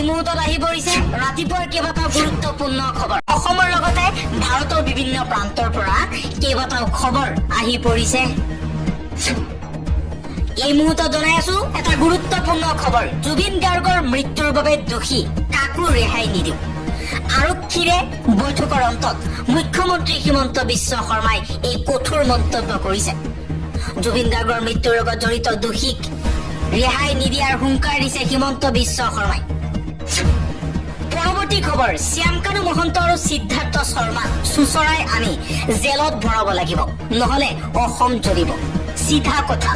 এই মুহূৰ্তত আহি পৰিছে ৰাতিপুৱাৰ কেইবাটাও গুৰুত্বপূৰ্ণ খবৰ। অসমৰ লগতে ভাৰতৰ বিভিন্ন প্ৰান্তৰ পৰা কেইবাটাও খবৰ আহি পৰিছে। এই মুহূৰ্তত জনাই আছো এটা গুৰুত্বপূৰ্ণ খবৰ। জুবিন গাৰ্গৰ মৃত্যুৰ বাবে দোষী কাকো ৰেহাই নিদিওঁ। আৰক্ষীৰে বৈঠকৰ অন্তত মুখ্যমন্ত্ৰী হিমন্ত বিশ্ব শৰ্মাই এই কঠোৰ মন্তব্য কৰিছে। জুবিন গাৰ্গৰ মৃত্যুৰ লগত জড়িত দোষীক ৰেহাই নিদিয়াৰ হুংকাৰ দিছে হিমন্ত বিশ্ব শৰ্মাই। পৰৱৰ্তী খবৰ, শ্যামকানু মহন্ত আৰু সিদ্ধাৰ্থ শৰ্মাক চুচৰাই আনি জেলত ভৰাব লাগিব, নহলে অসম জ্বলিব। চিধা কথা।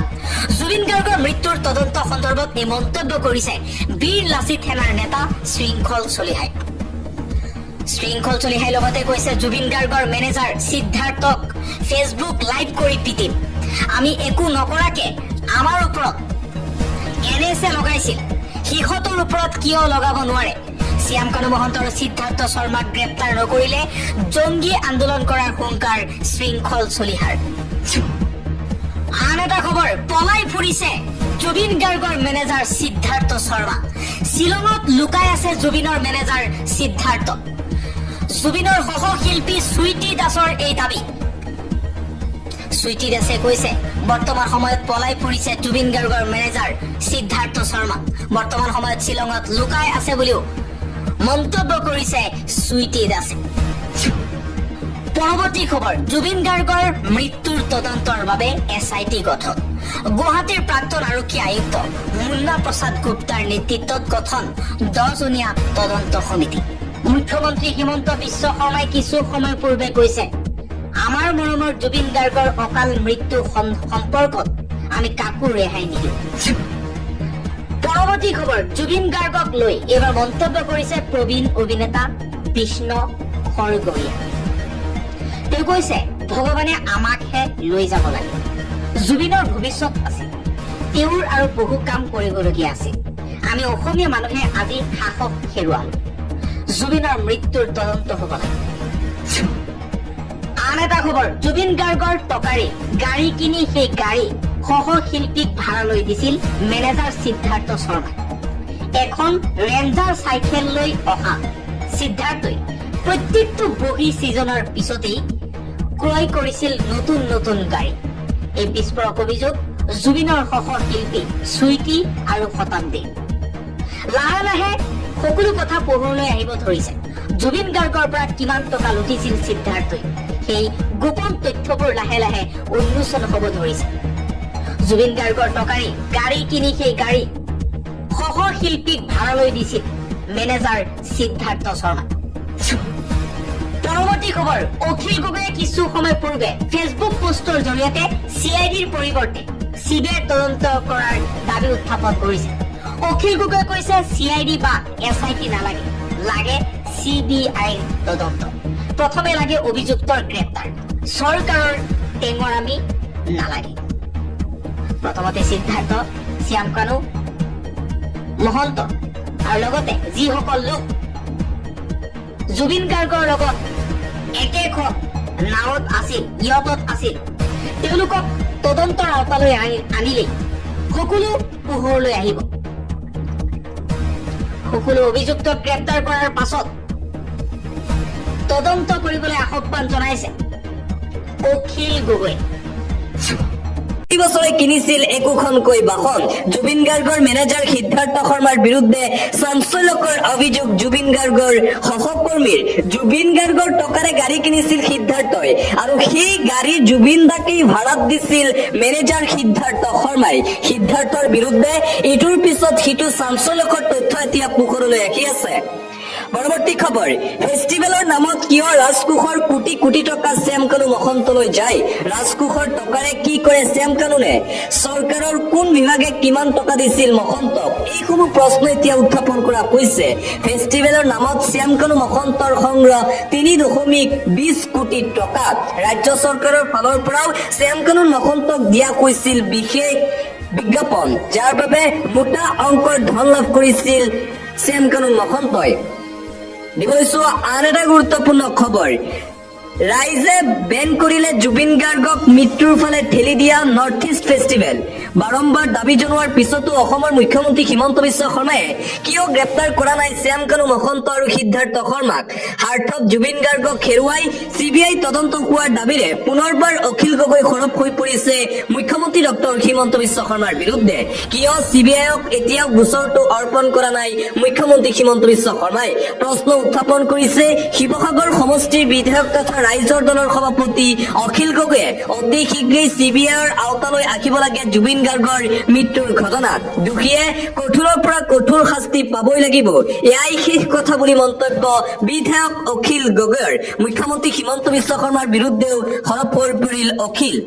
জুবিন গাৰ্গৰ মৃত্যুৰ তদন্ত সন্দৰ্ভত এই মন্তব্য কৰিছে বীৰ লাচিত সেনাৰ নেতা শৃংখল চলিহাই। শৃংখল চলিহাই লগতে কৈছে জুবিন গাৰ্গৰ মেনেজাৰ সিদ্ধাৰ্থক ফেচবুক লাইভ কৰি পিটিম। আমি একো নকৰাকে আমাৰ ওপৰত NSA লগাইছিল, সিহঁতৰ ওপৰত কিয় লগাব নোৱাৰে? শ্যামকানু মহন্ত আৰু সিদ্ধাৰ্থ শৰ্মাক গ্ৰেপ্তাৰ নকৰিলে জংগী আন্দোলন কৰাৰ হুংকাৰ শৃংখল চলিহাৰ। আন এটা খবৰ, পলাই ফুৰিছে জুবিন গাৰ্গৰ মেনেজাৰ সিদ্ধাৰ্থ শৰ্মা। শ্বিলঙত লুকাই আছে জুবিনৰ মেনেজাৰ সিদ্ধাৰ্থ। জুবিনৰ সহশিল্পী সুইটি দাসৰ এই দাবী। সুইটি দাসে কৈছে বৰ্তমান সময়ত পলাই ফুৰিছে জুবিন গাৰ্গৰ মেনেজাৰ সিদ্ধাৰ্থ শৰ্মা। বৰ্তমান সময়ত শ্বিলঙত লুকাই আছে বুলিও মন্তব্য কৰিছে সুইটি দাসে। পৰৱৰ্তী খবৰ, জুবিন গাৰ্গৰ মৃত্যুৰ তদন্তৰ বাবে SIT গঠন। গুৱাহাটীৰ প্ৰাক্তন আৰক্ষী আয়ুক্ত মুন্না প্ৰসাদ গুপ্তাৰ নেতৃত্বত গঠন 10জনীয়া তদন্ত সমিতি। মুখ্যমন্ত্ৰী হিমন্ত বিশ্ব শৰ্মাই কিছু সময় পূৰ্বে কৈছে, আমাৰ মৰমৰ জুবিন গাৰ্গৰ অকাল মৃত্যু সম্পৰ্কত আমি কাকো ৰেহাই নিদিওঁ। পৰৱৰ্তী খবৰ, জুবিন গাৰ্গক লৈ এইবাৰ মন্তব্য কৰিছে প্ৰবীণ অভিনেতা কৃষ্ণ সৰগৰীয়া। তেওঁ কৈছে ভগৱানে আমাকহে লৈ যাব লাগে। জুবিনৰ ভৱিষ্যত আছে, তেওঁৰ আৰু বহু কাম কৰিবলগীয়া আছে। আমি অসমীয়া মানুহে আজি সাহস হেৰুৱালো। জুবিনৰ মৃত্যুৰ তদন্ত হ'ব লাগে। আন এটা খবৰ, জুবিন গাৰ্গৰ টকাৰে গাড়ী কিনি সেই গাড়ী সহশিল্পীক ভাড়ালৈ দিছিল মেনেজাৰ সিদ্ধাৰ্থ শৰ্মাই। এখন ৰেঞ্জাৰ চাইকেল লৈ অহা সিদ্ধাৰ্থই প্ৰত্যেকটো বহী ছিজনৰ পিছতেই ক্ৰয় কৰিছিল নতুন নতুন গাড়ী। এই বিস্ফোৰক অভিযোগ জুবিনৰ সহশিল্পী সুইটি আৰু শতাব্দী। লাহে লাহে সকলো কথা পোহৰলৈ আহিব ধৰিছে। জুবিন গাৰ্গৰ পৰা কিমান টকা লুটিছিল সিদ্ধাৰ্থই, সেই গোপন তথ্যবোৰ লাহে লাহে উন্মোচন হ'ব ধৰিছে। জুবিন গাৰ্গৰ টকাৰে গাড়ী কিনি সেই গাড়ী সহশিল্পীক ভাড়ালৈ দিছিল মেনেজাৰ সিদ্ধাৰ্থ শৰ্মা। পৰৱৰ্তী খবৰ, অখিল গগৈয়ে কিছু সময় পূৰ্বে ফেচবুক পোষ্টৰ জৰিয়তে CIDৰ পৰিৱৰ্তে CBI তদন্ত কৰাৰ দাবী উত্থাপন কৰিছে। অখিল গগৈয়ে কৈছে CID বা SIT নালাগে, লাগে CBI তদন্ত। প্ৰথমে লাগে অভিযুক্তৰ গ্ৰেপ্তাৰ, চৰকাৰৰ টেঙৰামি নালাগে। প্ৰথমতে সিদ্ধাৰ্থ, শ্যামকানু মহন্ত আৰু লগতে যিসকল লোক জুবিন গাৰ্গৰ লগত একেখন নাৱত আছিল, ইয়টত আছিল, তেওঁলোকক তদন্তৰ আওতালৈ আনিলেই সকলো পোহৰলৈ আহিব। সকলো অভিযুক্তক গ্ৰেপ্তাৰ কৰাৰ পাছত তদন্ত কৰিবলৈ আহ্বান জনাইছে অখিল গগৈ। বছৰে কিনিছিল একোখনকৈ বাহন। জুবিন গাৰ্গৰ মেনেজাৰ সিদ্ধাৰ্থ শৰ্মাৰ বিৰুদ্ধে চাঞ্চল্যকৰ অভিযোগ জুবিন গাৰ্গৰ সহকৰ্মীৰ। জুবিন গাৰ্গৰ টকাৰে গাড়ী কিনিছিল সিদ্ধাৰ্থই আৰু সেই গাড়ী জুবিন দাকেই ভাড়াত দিছিল মেনেজাৰ সিদ্ধাৰ্থ শৰ্মাই। সিদ্ধাৰ্থৰ বিৰুদ্ধে ইটোৰ পিছত সিটো চাঞ্চল্যকৰ তথ্য এতিয়া পোহৰলৈ আহি আছে। পৰৱৰ্তী খবৰ, ফেষ্টিভেলৰ নামত কিয় ৰাজকোষৰ কোটি কোটি টকা শ্যামকানু মহন্তলৈ যায়? ৰাজকোষৰ টকাৰে কি কৰে শ্যামকানুনে? চৰকাৰৰ কোন বিভাগে কিমান টকা দিছিল মহন্তক? এইসমূহ প্ৰশ্ন এতিয়া উত্থাপন কৰা হৈছে। ফেষ্টিভেলৰ নামত শ্যামকানু মহন্তৰ সংগ্ৰহ 3.20 কোটি টকাত ৰাজ্য চৰকাৰৰ ফালৰ পৰাও শ্যামকানু মহন্তক দিয়া হৈছিল বিশেষ বিজ্ঞাপন, যাৰ বাবে মোটা অংকৰ ধন লাভ কৰিছিল শ্যামকানু মহন্তই। দিবলৈছো আন এটা গুৰুত্বপূৰ্ণ খবৰ, ৰাইজে বেন কৰিলে জুবিন গাৰ্গক মৃত্যুৰ ফালে ঠেলি দিয়া নৰ্থ ইষ্ট ফেষ্টিভেল বাৰম্বাৰ দাবী জনোৱাৰ পিছতো অসমৰ মুখ্যমন্ত্ৰী হিমন্ত বিশ্ব শৰ্মাই কিয় গ্ৰেপ্তাৰ কৰা নাই শ্যাম কানু মহন্ত আৰু সিদ্ধাৰ্থ শৰ্মাক হাৰ্থত জুবিন গাৰ্গক হেৰুৱাই CBI তদন্ত হোৱাৰ দাবীৰে পুনৰবাৰ অখিল গগৈ সৰব হৈ পৰিছে মুখ্যমন্ত্ৰী ডক্টৰ হিমন্ত বিশ্ব শৰ্মাৰ বিৰুদ্ধে কিয় CBIক এতিয়াও গোচৰটো অৰ্পণ কৰা নাই মুখ্যমন্ত্ৰী হিমন্ত বিশ্ব শৰ্মাই প্ৰশ্ন উত্থাপন কৰিছে শিৱসাগৰ সমষ্টিৰ বিধায়ক তথা ৰাইজৰ দলৰ সভাপতি অখিল গগৈয়ে অতি শীঘ্ৰেই CBIৰ আওতালৈ আহিব লাগে জুবিন গাৰ্গৰ মৃত্যুৰ ঘটনাত দোষীয়ে কঠোৰৰ পৰা কঠোৰ শাস্তি পাবই লাগিব এয়াই শেষ কথা বুলি মন্তব্য বিধায়ক অখিল গগৈৰ মুখ্যমন্ত্ৰী হিমন্ত বিশ্ব শৰ্মাৰ বিৰুদ্ধেও সৰব হৈ পৰিল অখিল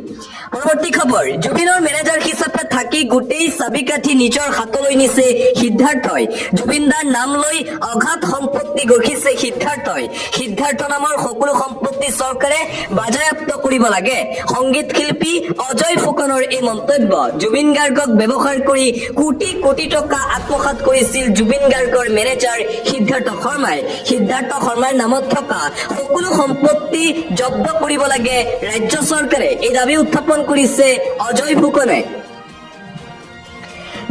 পৰৱৰ্তী খবৰ জুবিনৰ মেনেজাৰ হিচাপে থাকি গোটেই চাবিকাঠি নিজৰ হাতলৈ নিছে সিদ্ধাৰ্থই জুবিনদাৰ নাম লৈ অগাধ সম্পত্তি গঢ়িছে সিদ্ধাৰ্থ নামৰ সকলো সম্পত্তি চৰকাৰে বাজেয়াপ্ত কৰিব লাগে সংগীত শিল্পী অজয় ফুকনৰ এই মন্তব্য জুবিন গাৰ্গক ব্যৱহাৰ কৰি কোটি কোটি টকা আত্মসাৎ কৰিছিল জুবিন গাৰ্গৰ মেনেজাৰ সিদ্ধাৰ্থ শৰ্মাৰ নামত থকা সকলো সম্পত্তি জব্দ কৰিব লাগে ৰাজ্য চৰকাৰে এই দাবী উত্থাপন কৰিছে অজয় ফুকনে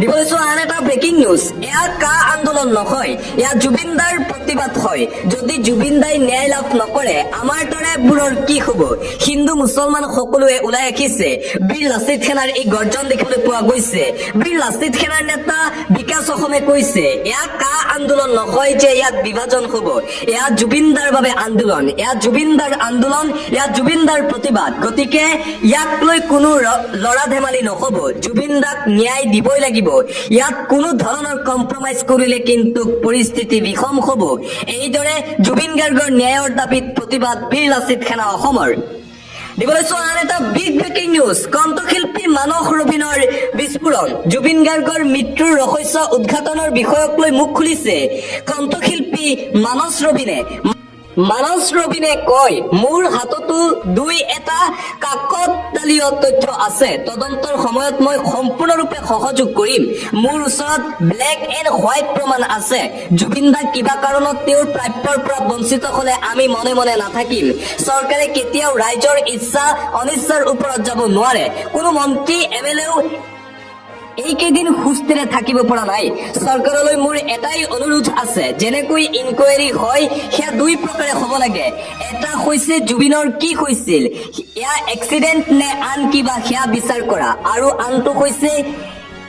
দিবলৈছো আন এটা ব্ৰেকিং নিউজ এয়া কা আন্দোলন নহয় এয়া জুবিনদাৰ প্ৰতিবাদ হয় যদি জুবিনদাই ন্যায় লাভ নকৰে আমাৰ দৰে বোৰৰ কি হ'ব হিন্দু মুছলমান সকলোৱে ওলাই আহিছে বীৰ লাচিত সেনাৰ এই গৰ্জন দেখিবলৈ পোৱা গৈছে বীৰ লাচিত সেনাৰ নেতা বিকাশ অসমে কৈছে এয়া কা আন্দোলন নহয় যে ইয়াত বিভাজন হ'ব এয়া জুবিনদাৰ বাবে আন্দোলন এয়া জুবিনদাৰ আন্দোলন এয়া জুবিনদাৰ প্ৰতিবাদ গতিকে ইয়াক লৈ কোনো লৰা ধেমালি নহ'ব জুবিনদাক ন্যায় দিবই লাগিব ইয়াত কোনো ধৰণৰ কম্প্ৰমাইজ কৰিলে কিন্তু পৰিস্থিতি বিষম হ'ব এইদৰে জুবিন গাৰ্গৰ ন্যায়ৰ দাবীত প্ৰতিবাদ বীৰ লাচিত সেনা অসমৰ দিবলৈছো আন এটা বিগ ব্ৰেকিং নিউজ কণ্ঠশিল্পী মানস ৰবিনৰ বিস্ফোৰণ জুবিন গাৰ্গৰ মৃত্যুৰ ৰহস্য উদ্ঘাটনৰ বিষয়ক লৈ মুখ খুলিছে কণ্ঠশিল্পী মানস ৰবিনে কয় মোৰ হাততো দুই এটা কাকতলীয় তথ্য আছে তদন্তৰ সময়ত মই সম্পূৰ্ণৰূপে সহযোগ কৰিম মোৰ ওচৰত ব্লেক এণ্ড হোৱাইট প্ৰমাণ আছে জুবিনদা কিবা কাৰণত তেওঁৰ প্ৰাপ্যৰ পৰা বঞ্চিত হলে আমি মনে মনে নাথাকিম চৰকাৰে কেতিয়াও ৰাইজৰ ইচ্ছা অনিচ্ছাৰ ওপৰত যাব নোৱাৰে কোনো মন্ত্ৰী MLAও এইকেইদিন সুস্থিৰে থাকিব পৰা নাই চৰকাৰলৈ মোৰ এটাই অনুৰোধ আছে যেনেকৈ ইনকুৱাৰী হয় সেয়া দুই প্ৰকাৰে হ'ব লাগে এটা হৈছে জুবিনৰ কি হৈছিল এয়া এক্সিডেণ্ট নে আন কিবা সেয়া বিচাৰ কৰা আৰু আনটো হৈছে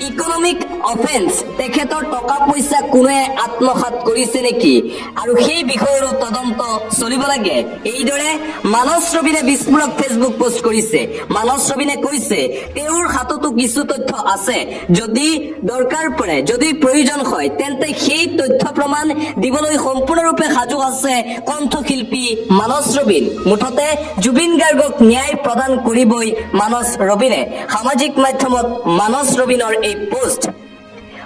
ইকনমিক অফেন্স তেখেতৰ টকা পইচা কোনে আত্মসাৎ কৰিছে নেকি আৰু সেই বিষয়ৰো তদন্ত চলিব লাগে এইদৰে মানস ৰবিনে বিস্ফোৰক ফেচবুক পোষ্ট কৰিছে মানস ৰবিনে কৈছে তেওঁৰ হাততো কিছু তথ্য আছে যদি দৰকাৰ পৰে যদি প্ৰয়োজন হয় তেন্তে সেই তথ্য প্ৰমাণ দিবলৈ সম্পূৰ্ণৰূপে সাজু আছে কণ্ঠশিল্পী মানস ৰবিন মুঠতে জুবিন গাৰ্গক ন্যায় প্ৰদান কৰিবই মানস ৰবিনে সামাজিক মাধ্যমত মানস ৰবিনৰ এই পোষ্ট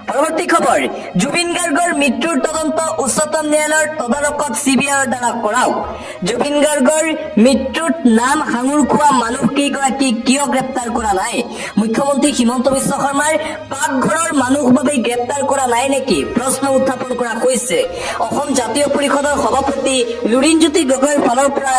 পৰৱৰ্তী খবৰ জুবিন গাৰ্গৰ মৃত্যুৰ তদন্ত উচ্চতম ন্যায়ালয়ৰ তদাৰকত CBIৰ দ্বাৰা কৰাওক জুবিন গাৰ্গৰ মৃত্যুত নাম সাঙুৰ খোৱা মানুহ কেইগৰাকীক কিয় গ্ৰেপ্তাৰ কৰা নাই মুখ্যমন্ত্ৰী হিমন্ত বিশ্ব শৰ্মাৰ পাকঘৰৰ মানুহ বাবে গ্ৰেপ্তাৰ কৰা নাই নেকি প্ৰশ্ন উত্থাপন কৰা হৈছে অসম জাতীয় পৰিষদৰ সভাপতি লুৰিণজ্যোতি গগৈৰ ফালৰ পৰা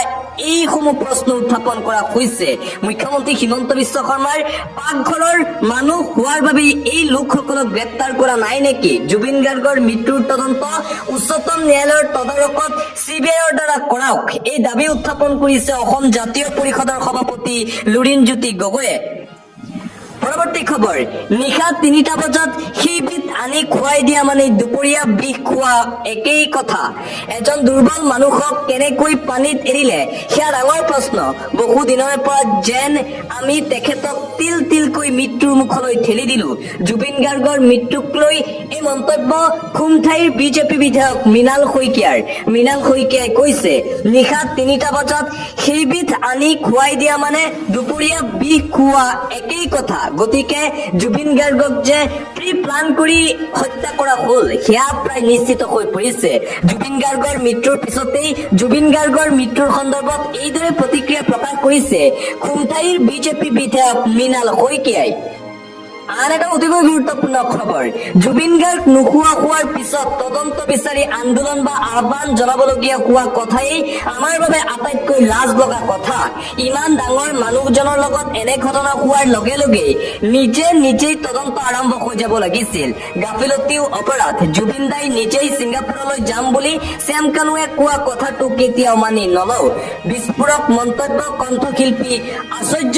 এইসমূহ প্ৰশ্ন উত্থাপন কৰা হৈছে মুখ্যমন্ত্ৰী হিমন্ত বিশ্ব শৰ্মাৰ পাকঘৰৰ মানুহ হোৱাৰ বাবে এই লোকসকলক গ্ৰেপ্তাৰ কৰা নাই নেকি জুবিন গাৰ্গৰ মৃত্যুৰ তদন্ত উচ্চতম ন্যায়ালয়ৰ তদাৰকত CBIৰ দ্বাৰা কৰাওক এই দাবী উত্থাপন কৰিছে অসম জাতীয় পৰিষদৰ সভাপতি লুৰিণজ্যোতি গগৈয়ে পৰৱৰ্তী খবৰ নিশা 3টা বজাত সেইবিধ আনি খুৱাই দিয়া মানে দুপৰীয়া বিষ খোৱা একেই কথা এজন দুৰ্বল মানুহক কেনেকৈ পানীত এৰিলে সেয়া ডাঙৰ প্ৰশ্ন বহু দিনৰ পৰা যেন আমি তেখেতক তিল তিলকৈ মৃত্যুৰ মুখলৈ ঠেলি দিলো জুবিন গাৰ্গৰ মৃত্যুক লৈ এই মন্তব্য খুমঠাইৰ বিজেপি বিধায়ক মৃণাল শইকীয়াই কৈছে নিশা 3টা বজাত সেইবিধ আনি খুৱাই দিয়া মানে দুপৰীয়া বিষ খোৱা একেই কথা গতিকে জুবিন গাৰ্গক যে প্ৰি প্লান কৰি হত্যা কৰা হ'ল সেয়া প্ৰায় নিশ্চিত হৈ পৰিছে জুবিন গাৰ্গৰ মৃত্যুৰ পিছতেই জুবিন গাৰ্গৰ মৃত্যুৰ সন্দৰ্ভত এইদৰে প্ৰতিক্ৰিয়া প্ৰকাশ কৰিছে খুমঠাইৰ বিজেপি বিধায়ক মৃণাল শইকীয়াই আন এটা অতিকৈ গুৰুত্বপূৰ্ণ খবৰ জুবিন গাৰ্গ নোহোৱা হোৱাৰ পিছত তদন্ত বিচাৰি আন্দোলন বা আহ্বান জনাবলগীয়া হোৱা কথাই আমাৰ বাবে আটাইতকৈ লাজ লগা কথা ইমান ডাঙৰ মানুহজনৰ লগত এনে ঘটনা হোৱাৰ লগে লগে নিজেই তদন্ত আৰম্ভ হৈ যাব লাগিছিল গাফিলতিও অপৰাধ জুবিন দাই নিজেই ছিংগাপুৰলৈ যাম বুলি শ্যাম কানুৱে কোৱা কথাটো কেতিয়াও মানি নলওঁ বিস্ফোৰক মন্তব্য কণ্ঠশিল্পী আচাৰ্য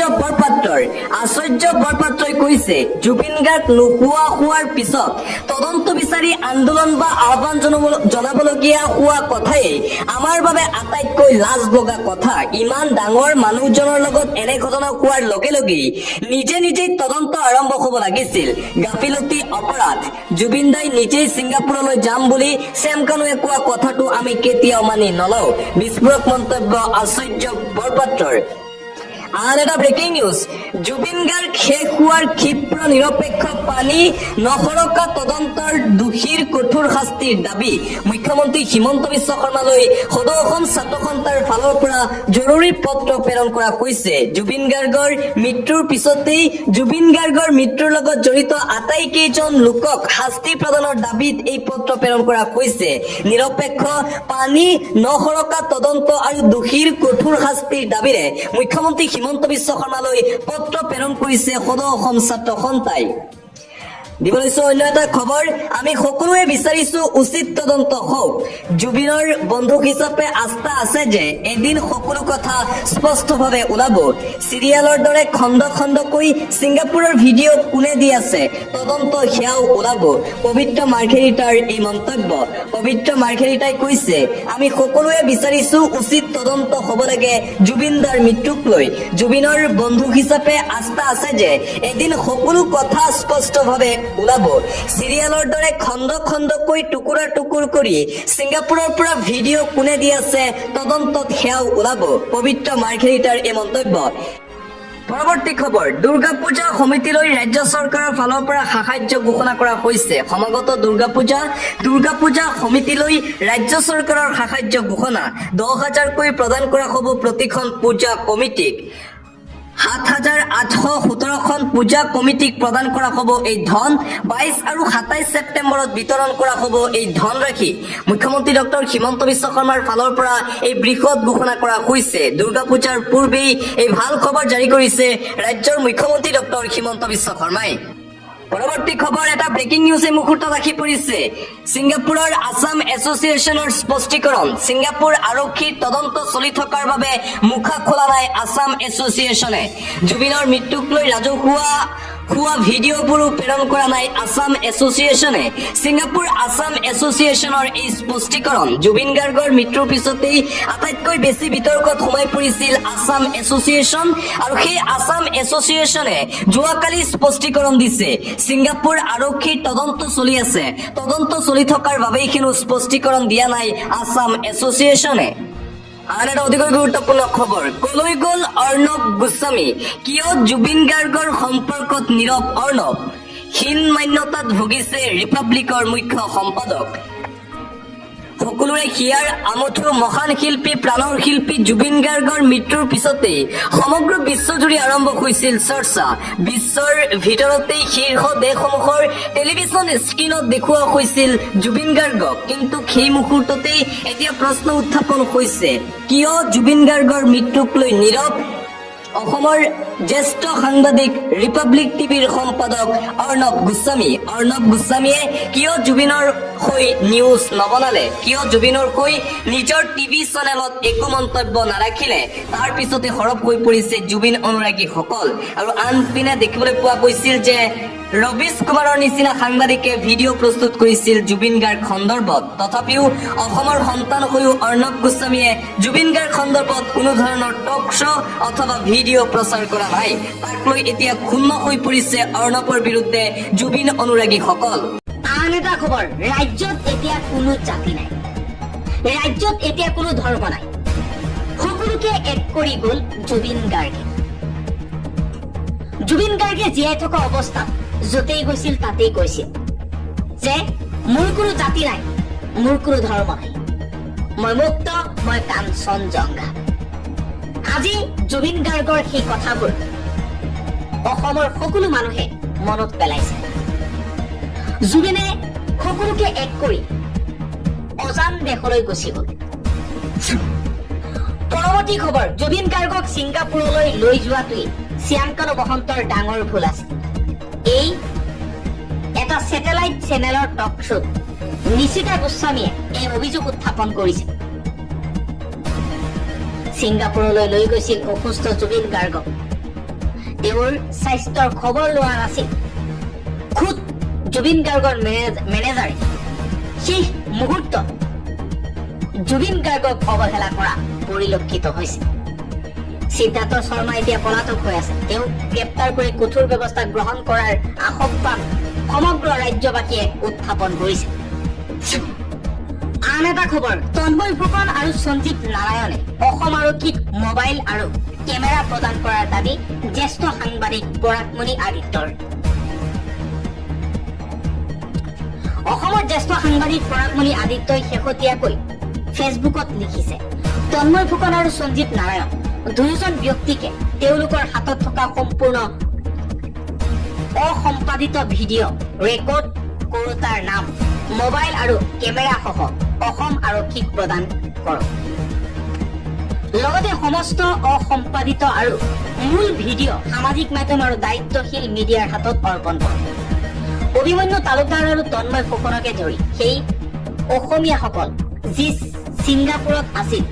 বৰপাত্ৰই কৈছে জুবিন গাৰ্গ নোহোৱা হোৱাৰ পিছত তদন্ত বিচাৰি আন্দোলন বা আহ্বান জনাবলগীয়া হোৱা কথাই আমাৰ বাবে আটাইতকৈ লাজ লগা কথা ইমান ডাঙৰ মানুহজনৰ লগত এনে ঘটনা হোৱাৰ লগে লগে নিজেই তদন্ত আৰম্ভ হ'ব লাগিছিল গাফিলতি অপৰাধ জুবিন দাই নিজেই ছিংগাপুৰলৈ যাম বুলি শ্যাম কানুৱে কোৱা কথাটো আমি কেতিয়াও মানি নলওঁ বিস্ফোৰক মন্তব্য আচাৰ্য বৰপাত্ৰৰ আন এটা ব্ৰেকিং নিউজ জুবিন গাৰ্গ শেষ হোৱাৰ ক্ষিপ্ৰ নিৰপেক্ষ পানী নসৰকা তদন্তৰ দোষীৰ কঠোৰ শাস্তিৰ দাবী মুখ্যমন্ত্ৰী হিমন্ত বিশ্ব শৰ্মালৈ সদৌ অসম ছাত্ৰ সন্থাৰ ফালৰ পৰা জৰুৰী পত্ৰ প্ৰেৰণ কৰা হৈছে জুবিন গাৰ্গৰ মৃত্যুৰ পিছতেই জুবিন গাৰ্গৰ মৃত্যুৰ লগত জড়িত আটাইকেইজন লোকক শাস্তি প্ৰদানৰ দাবীত এই পত্ৰ প্ৰেৰণ কৰা হৈছে নিৰপেক্ষ পানী নসৰকা তদন্ত আৰু দোষীৰ কঠোৰ শাস্তিৰ দাবীৰে মুখ্যমন্ত্ৰী হিমন্ত বিশ্ব শৰ্মালৈ পত্ৰ প্ৰেৰণ কৰিছে সদৌ অসম ছাত্ৰ সন্থাই দিবলৈছো অন্য এটা খবৰ আমি সকলোৱে বিচাৰিছো উচিত তদন্ত হওক জুবিনৰ বন্ধু হিচাপে আস্থা আছে যে এদিন সকলো কথা স্পষ্টভাৱে ওলাব চিৰিয়েলৰ দৰে খণ্ড খণ্ডকৈ ছিংগাপুৰৰ ভিডিঅ' কোনে দি আছে তদন্ত সেয়াও ওলাব পবিত্ৰ মাৰ্ঘেৰিটাৰ এই মন্তব্য পবিত্ৰ মাৰ্ঘেৰিটাই কৈছে আমি সকলোৱে বিচাৰিছো উচিত তদন্ত হ'ব লাগে জুবিন দাৰ মৃত্যুক লৈ জুবিনৰ বন্ধু হিচাপে আস্থা আছে যে এদিন সকলো কথা স্পষ্টভাৱে ওলাব চিৰিয়েলৰ দৰে খণ্ড খণ্ডকৈ টুকুৰ কৰি ছিংগাপুৰৰ পৰা ভিডিঅ' কোনে দি আছে তদন্তত সেয়াও ওলাব পবিত্ৰ মাৰ্ঘেৰিটাৰ এই মন্তব্য পৰৱৰ্তী খবৰ দুৰ্গা পূজা সমিতিলৈ ৰাজ্য চৰকাৰৰ ফালৰ পৰা সাহায্য ঘোষণা কৰা হৈছে সমাগত দুৰ্গা পূজা সমিতিলৈ ৰাজ্য চৰকাৰৰ সাহায্য ঘোষণা 10,000কৈ প্ৰদান কৰা হ'ব প্ৰতিখন পূজা কমিটিক 7,817খন পূজা কমিটিক প্ৰদান কৰা হ'ব এই ধন 22 আৰু 27 ছেপ্টেম্বৰত বিতৰণ কৰা হ'ব এই ধনৰাশি মুখ্যমন্ত্ৰী ডক্টৰ হিমন্ত বিশ্ব শৰ্মাৰ ফালৰ পৰা এই বৃহৎ ঘোষণা কৰা হৈছে দুৰ্গা পূজাৰ পূৰ্বেই এই ভাল খবৰ জাৰি কৰিছে ৰাজ্যৰ মুখ্যমন্ত্ৰী ডক্টৰ হিমন্ত বিশ্ব শৰ্মাই পৰৱৰ্তী খবৰ এটা ব্ৰেকিং নিউজে মুহূৰ্তত আহি পৰিছে ছিংগাপুৰৰ আছাম এছ'চিয়েশ্যনৰ স্পষ্টীকৰণ ছিংগাপুৰ আৰক্ষীৰ তদন্ত চলি থকাৰ বাবে মুখা খোলা নাই আছাম এছ'চিয়েশ্যনে জুবিনৰ মৃত্যুক লৈ ৰাজহুৱা ভিডিঅ'বোৰো প্ৰেৰণ কৰা নাই আছাম এছ'চিয়েশ্যনে ছিংগাপুৰ আছাম এছ'চিয়েশ্যনৰ এই স্পষ্টীকৰণ জুবিন গাৰ্গৰ মৃত্যুৰ পিছতেই আটাইতকৈ বেছি বিতৰ্কত সোমাই পৰিছিল আছাম এছ'চিয়েশ্যন আৰু সেই আছাম এছ'চিয়েশ্যনে যোৱাকালি স্পষ্টীকৰণ দিছে ছিংগাপুৰ আৰক্ষীৰ তদন্ত চলি আছে তদন্ত চলি থকাৰ বাবেই কোনো স্পষ্টীকৰণ দিয়া নাই আছাম এছ'চিয়েশ্যনে আন এটা অতিকৈ গুৰুত্বপূৰ্ণ খবৰ কলৈ গ'ল অৰ্ণৱ গোস্বামী কিয় জুবিন গাৰ্গৰ সম্পৰ্কত নীৰৱ অৰ্ণৱ হীন মান্যতাত ভুগিছে ৰিপাব্লিকৰ মুখ্য সম্পাদক সকলোৰে হিয়াৰ আমঠু মহান শিল্পী প্ৰাণৰ শিল্পী জুবিন গাৰ্গৰ মৃত্যুৰ পিছতেই সমগ্ৰ বিশ্বজুৰি আৰম্ভ হৈছিল চৰ্চা বিশ্বৰ ভিতৰতেই শীৰ্ষ দেশসমূহৰ টেলিভিছন স্ক্ৰীণত দেখুওৱা হৈছিল জুবিন গাৰ্গক কিন্তু সেই মুহূৰ্ততেই এতিয়া প্ৰশ্ন উত্থাপন হৈছে কিয় জুবিন গাৰ্গৰ মৃত্যুক লৈ নীৰৱ অসমৰ জ্যেষ্ঠ সাংবাদিক ৰিপাব্লিক টিভিৰ সম্পাদক অৰ্ণৱ গোস্বামীয়ে কিয় জুবিনৰ হৈ নিউজ নবনালে কিয় জুবিনৰ হৈ নিজৰ টিভি চেনেলত একো মন্তব্য নাৰাখিলে তাৰ পিছতে সৰব হৈ পৰিছে জুবিন অনুৰাগীসকল আৰু আনপিনে দেখিবলৈ পোৱা গৈছিল যে ৰবিশ কুমাৰৰ নিচিনা সাংবাদিকে ভিডিঅ' প্ৰস্তুত কৰিছিল জুবিন গাৰ্গ সন্দৰ্ভত তথাপিও অসমৰ সন্তান হৈও অৰ্ণৱ গোস্বামীয়ে জুবিন গাৰ্গ সন্দৰ্ভত কোনো ধৰণৰ টক শ্ব' অথবা ভিডিঅ' প্ৰচাৰ কৰা নাই তাক লৈ এতিয়া ক্ষুণ্ণ হৈ পৰিছে অৰ্ণৱৰ বিৰুদ্ধে জুবিন অনুৰাগীসকল আন এটা খবৰ ৰাজ্যত এতিয়া কোনো জাতি নাই ৰাজ্যত এতিয়া কোনো ধৰ্ম নাই সকলোকে এক কৰি গ'ল জুবিন গাৰ্গে জীয়াই থকা অৱস্থাত য'তেই গৈছিল তাতেই কৈছিল যে মোৰ কোনো জাতি নাই মোৰ কোনো ধৰ্ম নাই মই মুক্ত মই কাঞ্চনজংঘা আজি জুবিন গাৰ্গৰ সেই কথাবোৰ অসমৰ সকলো মানুহে মনত পেলাইছে। জুবিনে সকলোকে এক কৰি অজান দেশলৈ গুচি গল। পৰৱৰ্তী খবৰ, জুবিন গাৰ্গক ছিংগাপুৰলৈ লৈ যোৱাটোৱেই শ্যামকানু মহন্তৰ ডাঙৰ ভুল আছিল। এই এটা ছেটেলাইট চেনেলৰ টক শ্ব'ত নিশিতা গোস্বামীয়ে এই অভিযোগ উত্থাপন কৰিছে। ছিংগাপুৰলৈ লৈ গৈছিল অসুস্থ জুবিন গাৰ্গক। তেওঁৰ স্বাস্থ্যৰ খবৰ লোৱা নাছিল। খুদ জুবিন গাৰ্গৰ মেনেজাৰে শেষ মুহূৰ্তত জুবিন গাৰ্গক অৱহেলা কৰা পৰিলক্ষিত হৈছে। সিদ্ধাৰ্থ শৰ্মা এতিয়া পলাতক হৈ আছে। তেওঁক গ্ৰেপ্তাৰ কৰি কঠোৰ ব্যৱস্থা গ্ৰহণ কৰাৰ আহ্বান সমগ্ৰ ৰাজ্যবাসীয়ে উত্থাপন কৰিছে। আন এটা খবৰ, তন্ময় ফুকন আৰু সঞ্জীৱ নাৰায়ণে অসম আৰক্ষীক মোবাইল আৰু কেমেৰা প্ৰদান কৰাৰ দাবী জ্যেষ্ঠ সাংবাদিক পৰাগমণি আদিত্যৰ। অসমৰ জ্যেষ্ঠ সাংবাদিক পৰাগমণি আদিত্যই শেহতীয়াকৈ ফেচবুকত লিখিছে, তন্ময় ফুকন আৰু সঞ্জীৱ নাৰায়ণ দুয়োজন ব্যক্তিকে তেওঁলোকৰ হাতত থকা সম্পূৰ্ণ অসম্পাদিত ভিডিঅ' ৰেকৰ্ড কৰোতাৰ নাম, মোবাইল আৰু কেমেৰা সহ অসম আৰক্ষীক প্ৰদান কৰক। লগতে সমস্ত অসম্পাদিত আৰু মূল ভিডিঅ' সামাজিক মাধ্যম আৰু দায়িত্বশীল মিডিয়াৰ হাতত অৰ্পণ কৰক। অভিমন্যু তালুকদাৰ আৰু তন্ময় ফুকনকে ধৰি সেই অসমীয়াসকল যি ছিংগাপুৰত আছিল,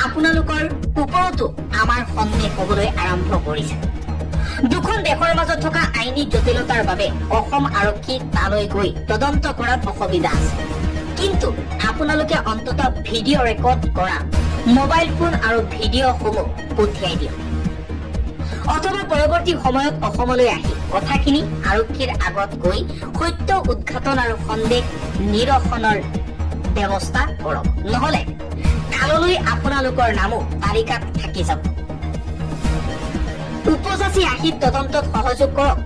আপোনালোকৰ ওপৰতো আমাৰ সন্দেহ হবলৈ আৰম্ভ কৰিছে। দুখন দেশৰ মাজত থকা আইনী জটিলতাৰ বাবে অসম আৰক্ষী তালৈ গৈ তদন্ত কৰাত অসুবিধা আছে। কিন্তু আপোনালোকে অন্ততঃ ভিডিঅ' ৰেকৰ্ড কৰা মোবাইল ফোন আৰু ভিডিঅ'সমূহ পঠিয়াই দিয়ক, অথবা পৰৱৰ্তী সময়ত অসমলৈ আহি কথাখিনি আৰক্ষীৰ আগত গৈ সত্য উদ্ঘাটন আৰু সন্দেহ নিৰসনৰ ব্যৱস্থা কৰক। নহলে কাললৈ আপোনালোকৰ নামো তালিকাত থাকি যাব। উপজাচি আহি তদন্তত সহযোগ কৰক।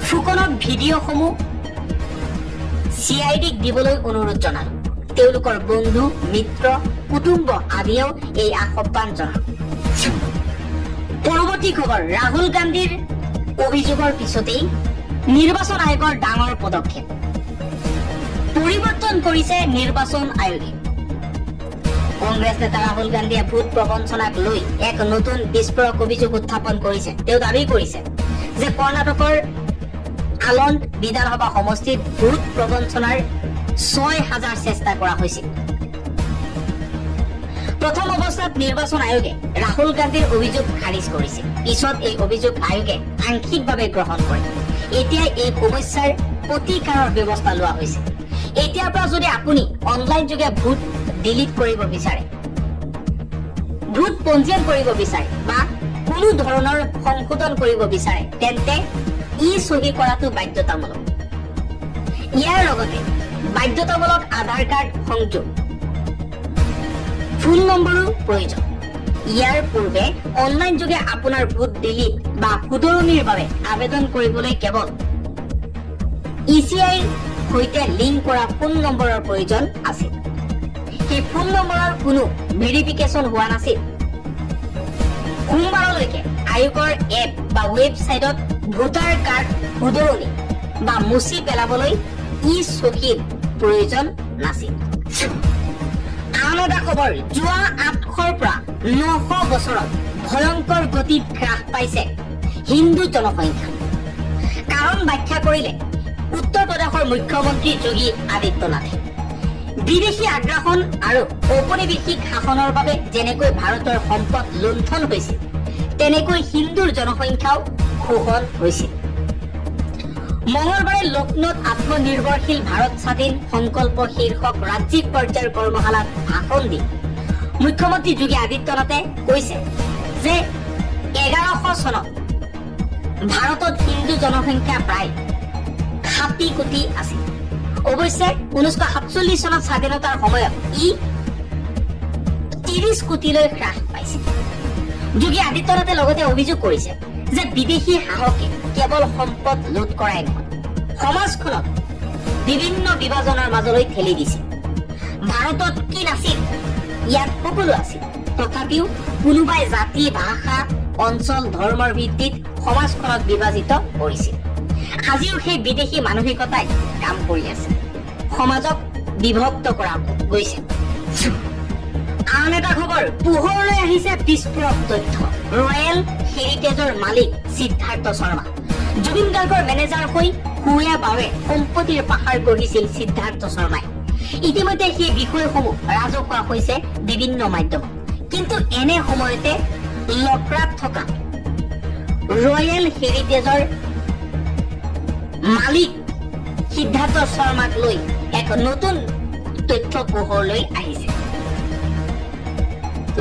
ফুকনক ভিডিঅ'সমূহ CIDক দিবলৈ অনুৰোধ জনালো। তেওঁলোকৰ বন্ধু মিত্ৰ কুটুম্ব আদিয়েও এই আহ্বান জনাওক। পৰৱৰ্তী খবৰ, ৰাহুল গান্ধীৰ অভিযোগৰ পিছতেই নিৰ্বাচন আয়োগৰ ডাঙৰ পদক্ষেপ। পৰিৱৰ্তন কৰিছে নিৰ্বাচন আয়োগে। কংগ্ৰেছ নেতা ৰাহুল গান্ধীয়ে ভোট প্ৰবঞ্চনাক লৈ এক নতুন বিস্ফোৰক অভিযোগ উত্থাপন কৰিছে। তেওঁ দাবী কৰিছে যে কৰ্ণাটকৰ আলন্দ বিধানসভা সমষ্টিত ভোট প্ৰবঞ্চনাৰ ৬,০০০ চেষ্টা কৰা হৈছিল। প্ৰথম অৱস্থাত নিৰ্বাচন আয়োগে ৰাহুল গান্ধীৰ অভিযোগ খাৰিজ কৰিছিল। পিছত এই অভিযোগ আয়োগে আংশিকভাৱে গ্ৰহণ কৰে। এতিয়া এই সমস্যাৰ প্ৰতিকাৰৰ ব্যৱস্থা লোৱা হৈছে। এতিয়াৰ পৰা যদি আপুনি অনলাইন যোগে ভোট ডিলিট কৰিব বিচাৰে, ভোট পঞ্জীয়ন কৰিব বিচাৰে বা কোনো ধৰণৰ সংশোধন কৰিব বিচাৰে, তেন্তে চহী কৰাটো বাধ্যতামূলক। ইয়াৰ লগতে বাধ্যতামূলক আধাৰ কাৰ্ড সংযোগ, ফোন নম্বৰো প্ৰয়োজন। ইয়াৰ পূৰ্বে অনলাইন যোগে আপোনাৰ ভোট ডিলিট বা শুধৰণিৰ বাবে আবেদন কৰিবলৈ কেৱল ECIৰ সৈতে লিংক কৰা ফোন নম্বৰৰ প্ৰয়োজন আছিল। সেই ফোন নম্বৰৰ কোনো ভেৰিফিকেশ্যন হোৱা নাছিল। সোমবাৰলৈকে আয়োগৰ এপ বা ৱেবছাইটত ভোটাৰ কাৰ্ড শুধৰণি বা মুছি পেলাবলৈ চহীৰ প্ৰয়োজন নাছিল। আন এটা খবৰ, যোৱা ৮০০ৰ পৰা ৯০০ বছৰত ভয়ংকৰ গতিত হ্ৰাস পাইছে হিন্দু জনসংখ্যা। কাৰণ ব্যাখ্যা কৰিলে উত্তৰ প্ৰদেশৰ মুখ্যমন্ত্ৰী যোগী আদিত্যনাথে। বিদেশী আগ্ৰাসন আৰু ঔপনিৱেশিক শাসনৰ বাবে যেনেকৈ ভাৰতৰ সম্পদ লুণ্ঠন হৈছিল, তেনেকৈ হিন্দুৰ জনসংখ্যাও শোষণ হৈছিল। মঙলবাৰে লক্ষ্ণৌত আত্মনিৰ্ভৰশীল ভাৰত স্বাধীন সংকল্প শীৰ্ষক ৰাজ্যিক পৰ্যায়ৰ কৰ্মশালাত ভাষণ দি মুখ্যমন্ত্ৰী যোগী আদিত্যনাথে কৈছে যে ১১০০ চনত ভাৰতত হিন্দু জনসংখ্যা প্ৰায় ৬০ কোটি আছিল। অৱশ্যে ১৯৪৭ চনত স্বাধীনতাৰ সময়ত ৩০ কোটিলৈ হ্ৰাস পাইছিল। যোগী আদিত্যনাথে লগতে অভিযোগ কৰিছে যে বিদেশী শাসকে কেৱল সম্পদ লুট কৰাই নহয়, সমাজখনত বিভিন্ন বিভাজনৰ মাজলৈ ঠেলি দিছিল। ভাৰতত কি নাছিল? ইয়াত সকলো আছিল। তথাপিও কোনোবাই জাতি, ভাষা, অঞ্চল, ধৰ্মৰ ভিত্তিত সমাজখনক বিভাজিত কৰিছিল। আজিও সেই বিদেশী মানসিকতাই কাম কৰি আছে, সমাজক বিভক্ত কৰা গৈছে। আন এটা খবৰ পোহৰলৈ আহিছে বিস্ফোৰক তথ্য। ৰয়েল হেৰিটেজৰ মালিক সিদ্ধাৰ্থ শৰ্মা। জুবিন গাৰ্গৰ মেনেজাৰ হৈ সুৱে বাৱে সম্পত্তিৰ পাহাৰ গঢ়িছিল সিদ্ধাৰ্থ শৰ্মাই। ইতিমধ্যে সেই বিষয়সমূহ ৰাজহুৱা হৈছে বিভিন্ন মাধ্যমত। কিন্তু এনে সময়তে লকৰাত থকা ৰয়েল হেৰিটেজৰ মালিক সিদ্ধাৰ্থ শৰ্মাক লৈ এক নতুন তথ্য পোহৰলৈ আহিছে।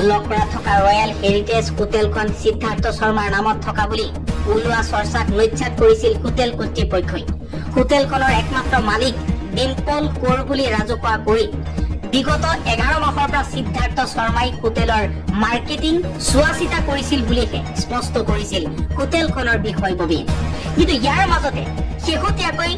লকৰা থকা ৰয়েল হেৰিটেজ হোটেলখন সিদ্ধাৰ্থ শৰ্মাৰ নামত থকা বুলি ওলোৱা চৰ্চাক নস্যাৎ কৰিছিল হোটেল কৰ্তৃপক্ষই। হোটেলখনৰ একমাত্ৰ মালিক ডিম্পল কৌৰ বুলি ৰাজহুৱা কৰি বিগত 11 মাহৰ পৰা সিদ্ধাৰ্থ শৰ্মাই হোটেলৰ মাৰ্কেটিং চোৱা চিতা কৰিছিল বুলিহে স্পষ্ট কৰিছিল হোটেলখনৰ বিষয়ববীয়ে। কিন্তু ইয়াৰ মাজতে শেহতীয়াকৈ